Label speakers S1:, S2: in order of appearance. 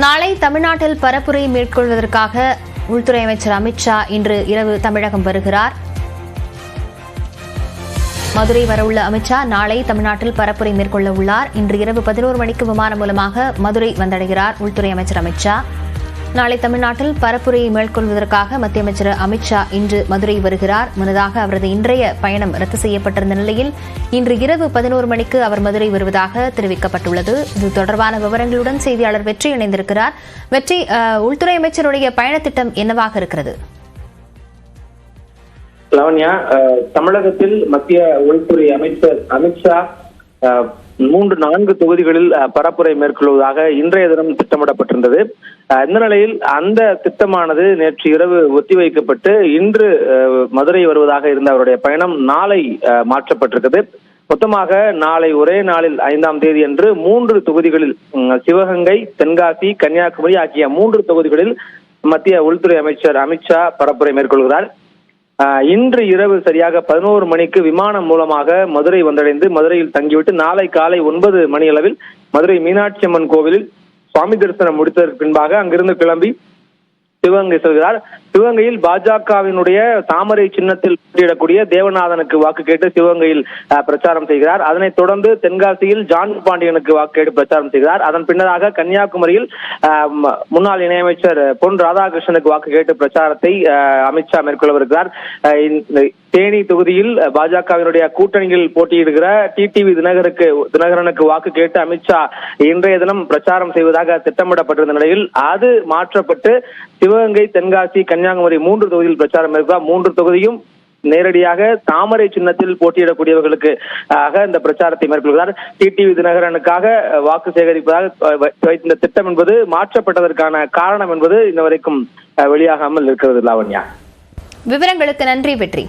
S1: நாளை தமிழ்நாட்டில் பரப்புரை மேற்கொள்வதற்காக உள்துறை அமைச்சர் அமித்ஷா இன்று இரவு தமிழகம் வருகிறார். மதுரை வரவுள்ள அமித்ஷா நாளை தமிழ்நாட்டில் பரப்புரை மேற்கொள்ள உள்ளார். இன்று இரவு 11 மணிக்கு விமானம் மூலமாக மதுரை வந்தடைகிறார் உள்துறை அமைச்சர் அமித்ஷா. நாளை தமிழ்நாட்டில் பரப்புரையை மேற்கொள்வதற்காக மத்திய அமைச்சர் அமித்ஷா இன்று மதுரை வருகிறார். முன்னதாக அவரது இன்றைய பயணம் ரத்து செய்யப்பட்டிருந்த நிலையில் இன்று இரவு 11 மணிக்கு அவர் மதுரை வருவதாக தெரிவிக்கப்பட்டுள்ளது. இது தொடர்பான விவரங்களுடன் செய்தியாளர் வெற்றி இணைந்திருக்கிறார். வெற்றி, உள்துறை அமைச்சருடைய பயணத்திட்டம் என்னவாக இருக்கிறது?
S2: லாவண்யா, தமிழகத்தில் மத்திய உள்துறை அமைச்சர் அமித்ஷா 3-4 தொகுதிகளில் பரப்புரை மேற்கொள்வதாக இன்றைய தினம் திட்டமிடப்பட்டிருந்தது. இந்த நிலையில் அந்த திட்டமானது நேற்று இரவு ஒத்திவைக்கப்பட்டு இன்று மதுரை வருவதாக இருந்த அவருடைய பயணம் நாளை மாற்றப்பட்டிருக்கிறது. மொத்தமாக நாளை ஒரே நாளில் 5ஆம் தேதி அன்று 3 தொகுதிகளில் சிவகங்கை, தென்காசி, கன்னியாகுமரி ஆகிய 3 தொகுதிகளில் மத்திய உள்துறை அமைச்சர் அமித்ஷா பரப்புரை மேற்கொள்கிறார். இன்று இரவு சரியாக 11 மணிக்கு விமானம் மூலமாக மதுரை வந்தடைந்து மதுரையில் தங்கிவிட்டு நாளை காலை 9 மணி அளவில் மதுரை மீனாட்சி அம்மன் கோவிலில் சுவாமி தரிசனம் முடித்ததற்கு பின்பாக அங்கிருந்து கிளம்பி சிவகங்கை செல்கிறார். சிவகங்கையில் பாஜகவினுடைய தாமரை சின்னத்தில் போட்டியிடக்கூடிய தேவநாதனுக்கு வாக்கு கேட்டு சிவகங்கையில் பிரச்சாரம் செய்கிறார். அதனைத் தொடர்ந்து தென்காசியில் ஜான் பாண்டியனுக்கு வாக்கு கேட்டு பிரச்சாரம் செய்கிறார். அதன் பின்னராக கன்னியாகுமரியில் முன்னாள் இணையமைச்சர் பொன் ராதாகிருஷ்ணனுக்கு வாக்கு கேட்டு பிரச்சாரத்தை அமித்ஷா மேற்கொள்ளவிருக்கிறார். தேனி தொகுதியில் பாஜகவினுடைய கூட்டணியில் போட்டியிடுகிற டிடிவி தினகரனுக்கு வாக்கு கேட்டு அமித்ஷா இன்றைய தினம் பிரச்சாரம் செய்வதாக திட்டமிடப்பட்டிருந்த நிலையில் அது மாற்றப்பட்டு சிவகங்கை, தென்காசி, கன்னியாகுமரி 3 தொகுதியில் பிரச்சாரம் மேற்கொள்கிறார். 3 தொகுதியும் நேரடியாக தாமரை சின்னத்தில் போட்டியிடக்கூடியவர்களுக்கு இந்த பிரச்சாரத்தை மேற்கொள்கிறார். டிடிவி தினகரனுக்காக வாக்கு சேகரிப்பதாக இந்த திட்டம் என்பது மாற்றப்பட்டதற்கான காரணம் என்பது இன்ன வரைக்கும் வெளியாகாமல் இருக்கிறது. லாவண்யா,
S1: விவரங்களுக்கு நன்றி வெற்றி.